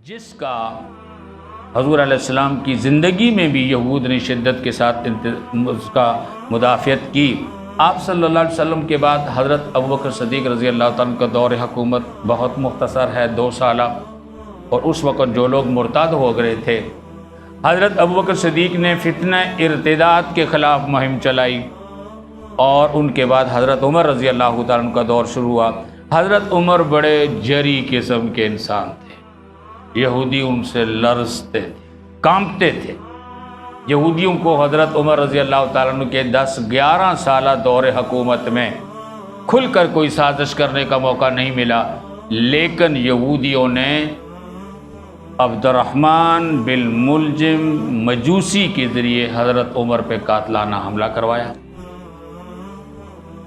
جس کا حضور علیہ السلام کی زندگی میں بھی یہود نے شدت کے ساتھ اس کا مدافعت کی۔ آپ صلی اللہ علیہ وسلم کے بعد حضرت ابوبکر صدیق رضی اللہ تعالیٰ کا دور حکومت بہت مختصر ہے، 2 سالہ، اور اس وقت جو لوگ مرتد ہو گئے تھے، حضرت ابوبکر صدیق نے فتنہ ارتداد کے خلاف مہم چلائی، اور ان کے بعد حضرت عمر رضی اللہ تعالیٰ کا دور شروع ہوا۔ حضرت عمر بڑے جری قسم کے انسان تھے، یہودی ان سے لرزتے تھے، کانپتے تھے۔ یہودیوں کو حضرت عمر رضی اللہ تعالیٰ عنہ کے 10-11 سالہ دور حکومت میں کھل کر کوئی سازش کرنے کا موقع نہیں ملا، لیکن یہودیوں نے عبد الرحمن بن ملجم مجوسی کے ذریعے حضرت عمر پہ قاتلانہ حملہ کروایا۔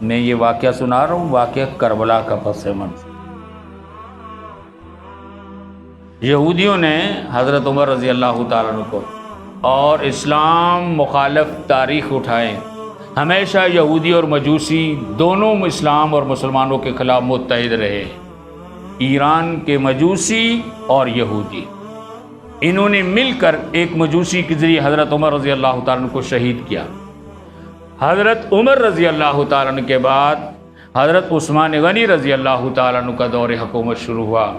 میں یہ واقعہ سنا رہا ہوں، واقعہ کربلا کا پس منظر۔ یہودیوں نے حضرت عمر رضی اللہ تعالیٰ عنہ کو اور اسلام مخالف تاریخ اٹھائے۔ ہمیشہ یہودی اور مجوسی دونوں اسلام اور مسلمانوں کے خلاف متحد رہے۔ ایران کے مجوسی اور یہودی، انہوں نے مل کر ایک مجوسی کے ذریعے حضرت عمر رضی اللہ تعالیٰ عنہ کو شہید کیا۔ حضرت عمر رضی اللہ تعالیٰ عنہ کے بعد حضرت عثمان غنی رضی اللہ تعالیٰ عنہ کا دور حکومت شروع ہوا۔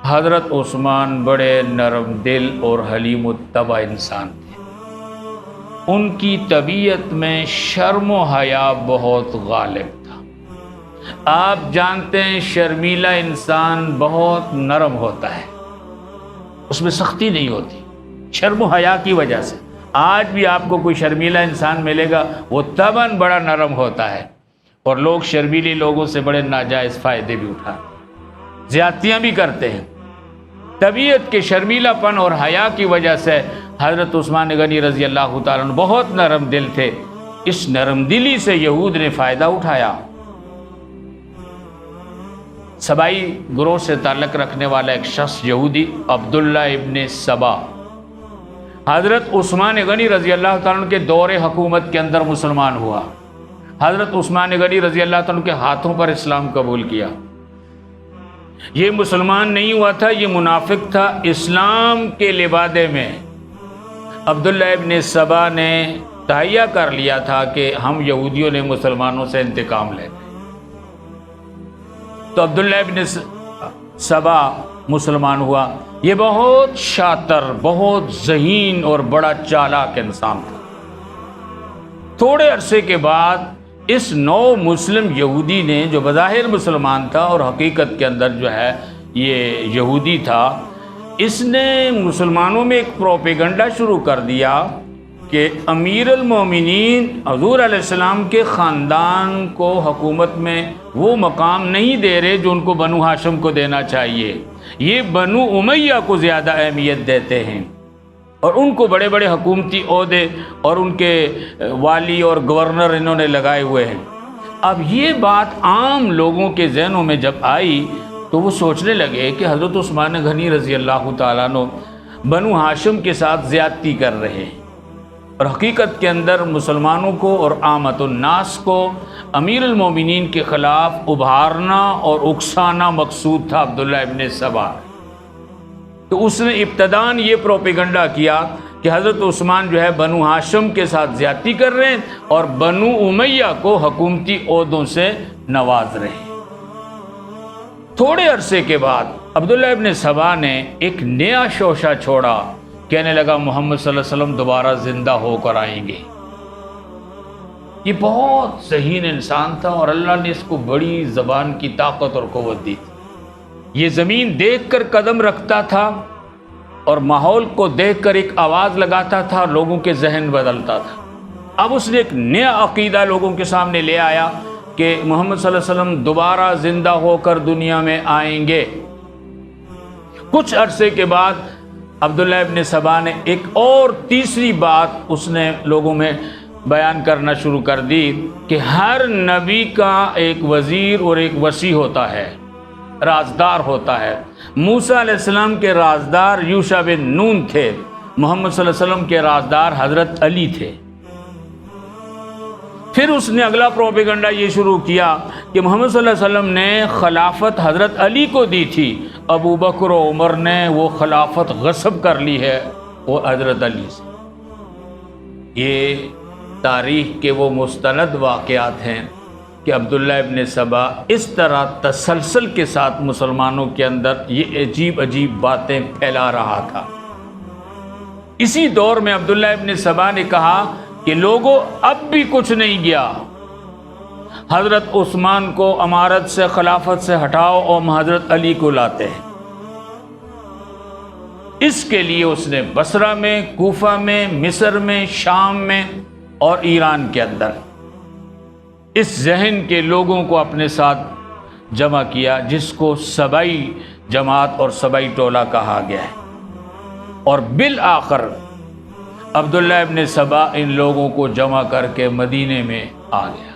حضرت عثمان بڑے نرم دل اور حلیم الطبع انسان تھے۔ ان کی طبیعت میں شرم و حیا بہت غالب تھا۔ آپ جانتے ہیں شرمیلا انسان بہت نرم ہوتا ہے، اس میں سختی نہیں ہوتی، شرم و حیا کی وجہ سے۔ آج بھی آپ کو کوئی شرمیلا انسان ملے گا، وہ طبعاً بڑا نرم ہوتا ہے، اور لوگ شرمیلے لوگوں سے بڑے ناجائز فائدے بھی اٹھاتے ہیں، زیادتیاں بھی کرتے ہیں۔ طبیعت کے شرمیلا پن اور حیا کی وجہ سے حضرت عثمان غنی رضی اللہ تعالیٰ عنہ بہت نرم دل تھے۔ اس نرم دلی سے یہود نے فائدہ اٹھایا۔ سبائی گروہ سے تعلق رکھنے والا ایک شخص یہودی عبداللہ ابن سبا حضرت عثمان غنی رضی اللہ تعالیٰ عنہ کے دور حکومت کے اندر مسلمان ہوا۔ حضرت عثمان غنی رضی اللہ تعالیٰ عنہ کے ہاتھوں پر اسلام قبول کیا۔ یہ مسلمان نہیں ہوا تھا، یہ منافق تھا۔ اسلام کے لبادے میں عبداللہ ابن سبا نے تہیہ کر لیا تھا کہ ہم یہودیوں نے مسلمانوں سے انتقام لے۔ تو عبداللہ ابن سبا مسلمان ہوا۔ یہ بہت شاطر، بہت ذہین اور بڑا چالاک انسان تھا۔ تھوڑے عرصے کے بعد اس نو مسلم یہودی نے، جو بظاہر مسلمان تھا اور حقیقت کے اندر جو ہے یہ یہودی تھا، اس نے مسلمانوں میں ایک پروپیگنڈا شروع کر دیا کہ امیر المومنین حضور علیہ السلام کے خاندان کو حکومت میں وہ مقام نہیں دے رہے جو ان کو بنو ہاشم کو دینا چاہیے، یہ بنو امیہ کو زیادہ اہمیت دیتے ہیں، اور ان کو بڑے بڑے حکومتی عہدے اور ان کے والی اور گورنر انہوں نے لگائے ہوئے ہیں۔ اب یہ بات عام لوگوں کے ذہنوں میں جب آئی تو وہ سوچنے لگے کہ حضرت عثمان غنی رضی اللہ تعالیٰ عنہ بنو ہاشم کے ساتھ زیادتی کر رہے ہیں، اور حقیقت کے اندر مسلمانوں کو اور عامت الناس کو امیر المومنین کے خلاف ابھارنا اور اکسانا مقصود تھا عبداللہ ابن سبا۔ تو اس نے ابتداً یہ پروپیگنڈا کیا کہ حضرت عثمان جو ہے بنو ہاشم کے ساتھ زیادتی کر رہے ہیں اور بنو امیہ کو حکومتی عہدوں سے نواز رہے ہیں۔ تھوڑے عرصے کے بعد عبداللہ ابن سبا نے ایک نیا شوشہ چھوڑا، کہنے لگا محمد صلی اللہ علیہ وسلم دوبارہ زندہ ہو کر آئیں گے۔ یہ بہت ذہین انسان تھا اور اللہ نے اس کو بڑی زبان کی طاقت اور قوت دی تھی۔ یہ زمین دیکھ کر قدم رکھتا تھا اور ماحول کو دیکھ کر ایک آواز لگاتا تھا، لوگوں کے ذہن بدلتا تھا۔ اب اس نے ایک نیا عقیدہ لوگوں کے سامنے لے آیا کہ محمد صلی اللہ علیہ وسلم دوبارہ زندہ ہو کر دنیا میں آئیں گے۔ کچھ عرصے کے بعد عبداللہ ابن سبا نے ایک اور تیسری بات اس نے لوگوں میں بیان کرنا شروع کر دی کہ ہر نبی کا ایک وزیر اور ایک وصی ہوتا ہے، رازدار ہوتا ہے۔ موسیٰ علیہ السلام کے رازدار یوشع بن نون تھے، محمد صلی اللہ علیہ وسلم کے رازدار حضرت علی تھے۔ پھر اس نے اگلا پروپیگنڈا یہ شروع کیا کہ محمد صلی اللہ علیہ وسلم نے خلافت حضرت علی کو دی تھی، ابو بکر و عمر نے وہ خلافت غصب کر لی ہے وہ حضرت علی سے۔ یہ تاریخ کے وہ مستند واقعات ہیں کہ عبداللہ ابن سبا اس طرح تسلسل کے ساتھ مسلمانوں کے اندر یہ عجیب عجیب باتیں پھیلا رہا تھا۔ اسی دور میں عبداللہ ابن سبا نے کہا کہ لوگوں اب بھی کچھ نہیں گیا، حضرت عثمان کو امارت سے خلافت سے ہٹاؤ اور ہم حضرت علی کو لاتے ہیں۔ اس کے لیے اس نے بصرہ میں، کوفہ میں، مصر میں، شام میں اور ایران کے اندر اس ذہن کے لوگوں کو اپنے ساتھ جمع کیا جس کو سبائی جماعت اور سبائی ٹولہ کہا گیا ہے، اور بالآخر عبداللہ ابن سبا ان لوگوں کو جمع کر کے مدینے میں آ گیا۔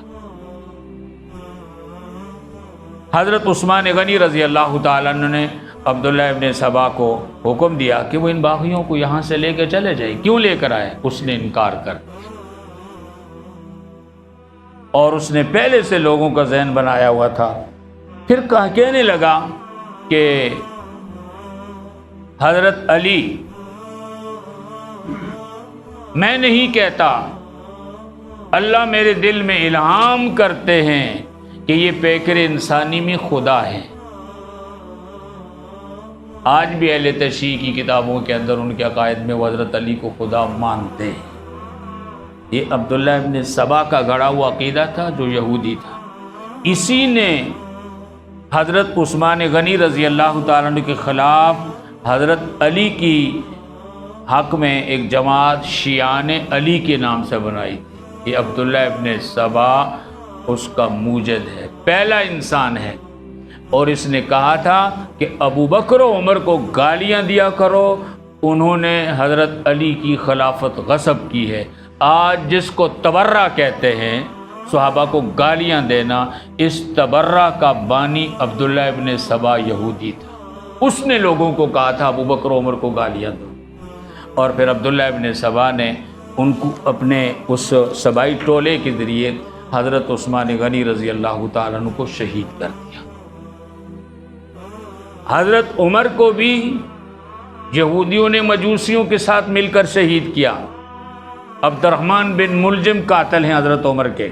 حضرت عثمان غنی رضی اللہ تعالیٰ عنہ نے عبداللہ ابن سبا کو حکم دیا کہ وہ ان باغیوں کو یہاں سے لے کے چلے جائے۔ کیوں لے کر آئے؟ اس نے انکار کر دیا، اور اس نے پہلے سے لوگوں کا ذہن بنایا ہوا تھا۔ پھر کہنے لگا کہ حضرت علی، میں نہیں کہتا، اللہ میرے دل میں الہام کرتے ہیں کہ یہ پیکر انسانی میں خدا ہے۔ آج بھی اہل تشیع کی کتابوں کے اندر ان کے عقائد میں وہ حضرت علی کو خدا مانتے ہیں۔ یہ عبداللہ ابن سبا کا گڑا ہوا عقیدہ تھا جو یہودی تھا۔ اسی نے حضرت عثمان غنی رضی اللہ تعالیٰ عنہ کے خلاف حضرت علی کی حق میں ایک جماعت شیعان علی کے نام سے بنائی تھی۔ یہ عبداللہ ابن سبا اس کا موجد ہے، پہلا انسان ہے، اور اس نے کہا تھا کہ ابو بکر و عمر کو گالیاں دیا کرو، انہوں نے حضرت علی کی خلافت غصب کی ہے۔ آج جس کو تبرہ کہتے ہیں، صحابہ کو گالیاں دینا، اس تبرہ کا بانی عبداللہ ابن سبا یہودی تھا۔ اس نے لوگوں کو کہا تھا ابو بکر و عمر کو گالیاں دو، اور پھر عبداللہ ابن سبا نے ان کو اپنے اس سبائی ٹولے کے ذریعے حضرت عثمان غنی رضی اللہ تعالیٰ عنہ کو شہید کر دیا۔ حضرت عمر کو بھی یہودیوں نے مجوسیوں کے ساتھ مل کر شہید کیا۔ عبد الرحمن بن ملجم قاتل ہیں حضرت عمر کے۔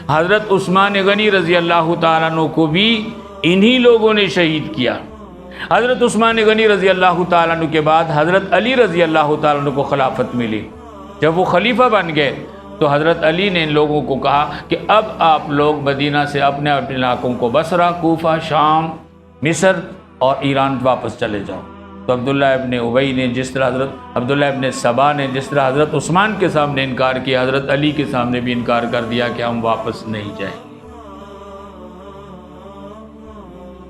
حضرت عثمان غنی رضی اللہ تعالیٰ عنہ کو بھی انہی لوگوں نے شہید کیا۔ حضرت عثمان غنی رضی اللہ تعالیٰ عنہ کے بعد حضرت علی رضی اللہ تعالیٰ عنہ کو خلافت ملی۔ جب وہ خلیفہ بن گئے تو حضرت علی نے ان لوگوں کو کہا کہ اب آپ لوگ مدینہ سے اپنے اپنے علاقوں کو بصرہ، کوفہ، شام، مصر اور ایران واپس چلے جاؤ۔ تو عبداللہ ابن ابی نے جس طرح عبداللہ ابن سبا نے جس طرح حضرت عثمان کے سامنے انکار کیا، حضرت علی کے سامنے بھی انکار کر دیا کہ ہم واپس نہیں جائیں گے۔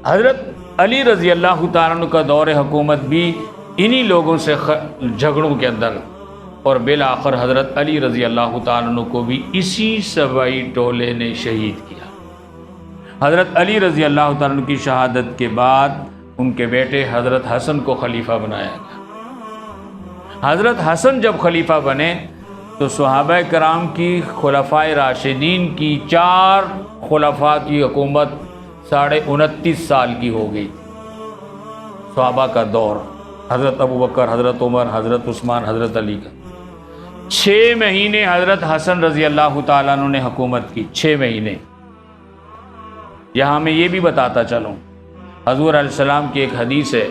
حضرت علی رضی اللہ تعالیٰ عنہ کا دور حکومت بھی انہی لوگوں سے جھگڑوں کے اندر، اور بالآخر حضرت علی رضی اللہ تعالیٰ عنہ کو بھی اسی سبائی ٹولے نے شہید کیا۔ حضرت علی رضی اللہ تعالیٰ عنہ کی شہادت کے بعد ان کے بیٹے حضرت حسن کو خلیفہ بنایا گیا۔ حضرت حسن جب خلیفہ بنے تو صحابہ کرام کی خلفائے راشدین کی 4 خلفاء کی حکومت 29.5 سال کی ہو گئی تھی۔ صحابہ کا دور، حضرت ابو بکر، حضرت عمر، حضرت عثمان، حضرت علی کا 6 مہینے حضرت حسن رضی اللہ تعالیٰ عنہ نے حکومت کی، 6 مہینے۔ یہاں میں یہ بھی بتاتا چلوں، حضور علیہ السلام کی ایک حدیث ہے،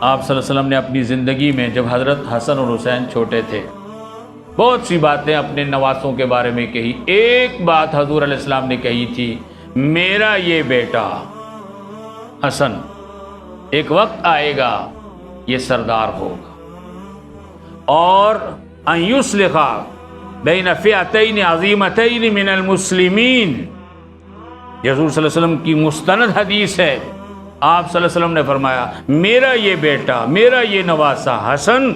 آپ صلی اللہ علیہ وسلم نے اپنی زندگی میں جب حضرت حسن اور حسین چھوٹے تھے بہت سی باتیں اپنے نواسوں کے بارے میں کہی۔ ایک بات حضور علیہ السلام نے کہی تھی، میرا یہ بیٹا حسن ایک وقت آئے گا یہ سردار ہوگا، اور ان یصلح بین فئتین عظیمتین من المسلمین، یہ حضور صلی اللہ علیہ وسلم کی مستند حدیث ہے۔ آپ صلی اللہ علیہ وسلم نے فرمایا میرا یہ بیٹا، میرا یہ نواسہ حسن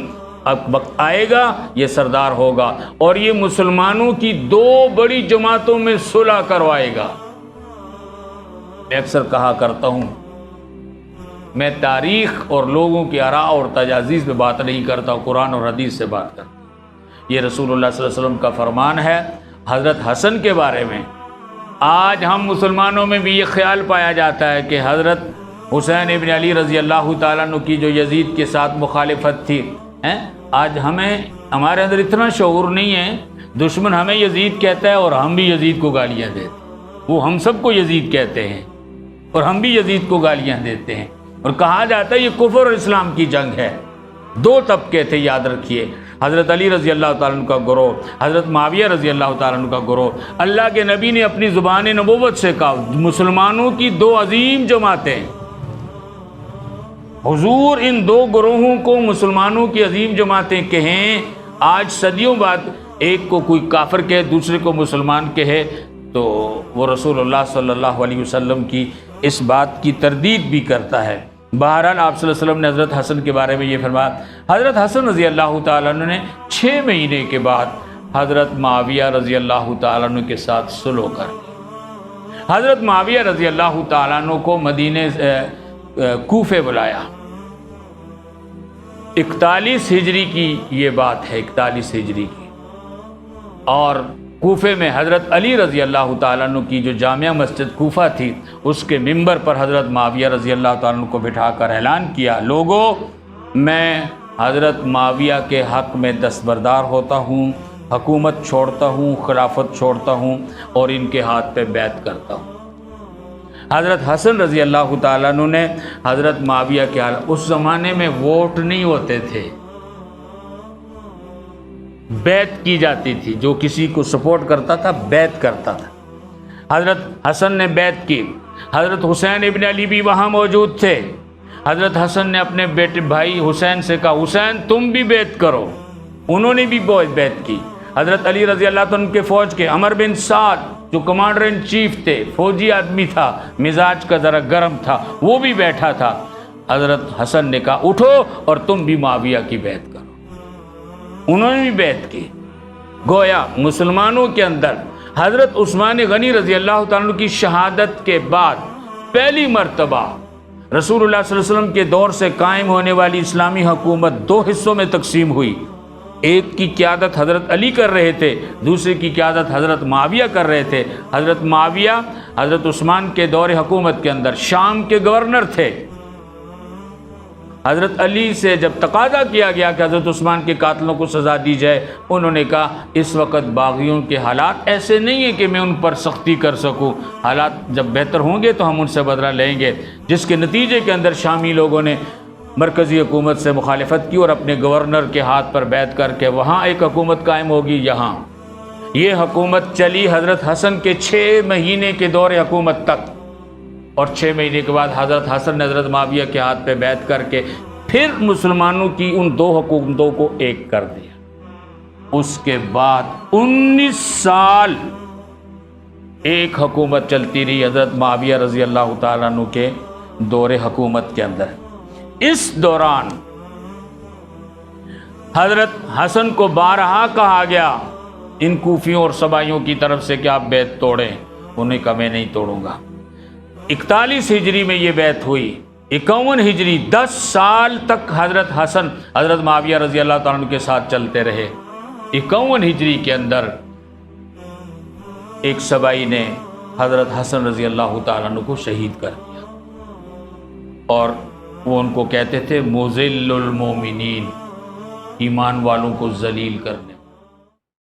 اب وقت آئے گا یہ سردار ہوگا، اور یہ مسلمانوں کی 2 بڑی جماعتوں میں صلح کروائے گا۔ میں اکثر کہا کرتا ہوں، میں تاریخ اور لوگوں کی آراء اور تجاویز پہ بات نہیں کرتا، قرآن اور حدیث سے بات کرتا ہوں۔ یہ رسول اللہ صلی اللہ علیہ وسلم کا فرمان ہے حضرت حسن کے بارے میں۔ آج ہم مسلمانوں میں بھی یہ خیال پایا جاتا ہے کہ حضرت حسین ابن علی رضی اللہ تعالیٰ عنہ کی جو یزید کے ساتھ مخالفت تھی، آج ہمارے اندر اتنا شعور نہیں ہے، دشمن ہمیں یزید کہتا ہے اور ہم بھی یزید کو گالیاں دیتے ہیں۔ وہ ہم سب کو یزید کہتے ہیں اور ہم بھی یزید کو گالیاں دیتے ہیں، اور کہا جاتا ہے یہ کفر اور اسلام کی جنگ ہے۔ دو طبقے تھے، یاد رکھیے، حضرت علی رضی اللہ تعالیٰ عنہ کا گروہ، حضرت معاویہ رضی اللہ تعالیٰ عنہ کا گروہ۔ اللہ کے نبی نے اپنی زبان نبوت سے کہا مسلمانوں کی دو عظیم جماعتیں، حضور ان دو گروہوں کو مسلمانوں کی عظیم جماعتیں کہیں۔ آج صدیوں بعد ایک کو کوئی کافر کہے، دوسرے کو مسلمان کہے، تو وہ رسول اللہ صلی اللہ علیہ وسلم کی اس بات کی تردید بھی کرتا ہے۔ بہرحال آپ صلی اللہ علیہ وسلم نے حضرت حسن کے بارے میں یہ فرمایا۔ حضرت حسن رضی اللہ تعالیٰ عنہ نے 6 مہینے کے بعد حضرت معاویہ رضی اللہ تعالیٰ عنہ کے ساتھ صلح کر لی۔ حضرت معاویہ رضی اللہ تعالیٰ عنہ کو مدینے کوفے بلایا۔ 41 ہجری کی یہ بات ہے، 41 ہجری کی، اور کوفے میں حضرت علی رضی اللہ تعالیٰ عنہ کی جو جامع مسجد کوفہ تھی، اس کے ممبر پر حضرت معاویہ رضی اللہ تعالیٰ عنہ کو بٹھا کر اعلان کیا، لوگو میں حضرت معاویہ کے حق میں دستبردار ہوتا ہوں، حکومت چھوڑتا ہوں، خلافت چھوڑتا ہوں اور ان کے ہاتھ پہ بیعت کرتا ہوں۔ حضرت حسن رضی اللہ تعالیٰ عنہ نے حضرت معاویہ کے حال، اس زمانے میں ووٹ نہیں ہوتے تھے، بیعت کی جاتی تھی، جو کسی کو سپورٹ کرتا تھا بیعت کرتا تھا۔ حضرت حسن نے بیعت کی، حضرت حسین ابن علی بھی وہاں موجود تھے۔ حضرت حسن نے اپنے بیٹے بھائی حسین سے کہا حسین تم بھی بیعت کرو، انہوں نے بھی بیعت کی۔ حضرت علی رضی اللہ عنہ کے فوج کے عمر بن سعد جو کمانڈر ان چیف تھے، فوجی آدمی تھا، مزاج کا ذرا گرم تھا، وہ بھی بیٹھا تھا۔ حضرت حسن نے کہا اٹھو اور تم بھی معاویہ کی بیعت کرو، انہوں نے بھی بیعت کی۔ گویا مسلمانوں کے اندر حضرت عثمان غنی رضی اللہ تعالیٰ عنہ کی شہادت کے بعد پہلی مرتبہ رسول اللہ صلی اللہ علیہ وسلم کے دور سے قائم ہونے والی اسلامی حکومت 2 حصوں میں تقسیم ہوئی۔ ایک کی قیادت حضرت علی کر رہے تھے، دوسرے کی قیادت حضرت معاویہ کر رہے تھے۔ حضرت معاویہ حضرت عثمان کے دور حکومت کے اندر شام کے گورنر تھے۔ حضرت علی سے جب تقاضا کیا گیا کہ حضرت عثمان کے قاتلوں کو سزا دی جائے، انہوں نے کہا اس وقت باغیوں کے حالات ایسے نہیں ہیں کہ میں ان پر سختی کر سکوں، حالات جب بہتر ہوں گے تو ہم ان سے بدلہ لیں گے، جس کے نتیجے کے اندر شامی لوگوں نے مرکزی حکومت سے مخالفت کی اور اپنے گورنر کے ہاتھ پر بیعت کر کے وہاں ایک حکومت قائم ہوگی۔ یہاں یہ حکومت چلی حضرت حسن کے 6 مہینے کے دور حکومت تک، اور 6 مہینے کے بعد حضرت حسن نے حضرت معاویہ کے ہاتھ پہ بیعت کر کے پھر مسلمانوں کی ان 2 حکومتوں کو ایک کر دیا۔ اس کے بعد 19 سال ایک حکومت چلتی رہی حضرت معاویہ رضی اللہ تعالیٰ عنہ کے دور حکومت کے اندر۔ اس دوران حضرت حسن کو بارہا کہا گیا ان کوفیوں اور سبائیوں کی طرف سے کہ آپ بیعت توڑیں، انہوں نے کہا میں نہیں توڑوں گا۔ 41 ہجری میں یہ بیعت ہوئی۔ 51 ہجری 10 سال تک حضرت حسن حضرت معاویہ رضی اللہ تعالیٰ عنہ کے ساتھ چلتے رہے۔ 51 ہجری کے اندر ایک سبائی نے حضرت حسن رضی اللہ تعالیٰ عنہ کو شہید کر دیا، اور وہ ان کو کہتے تھے مذل المومنین، ایمان والوں کو ذلیل کرنے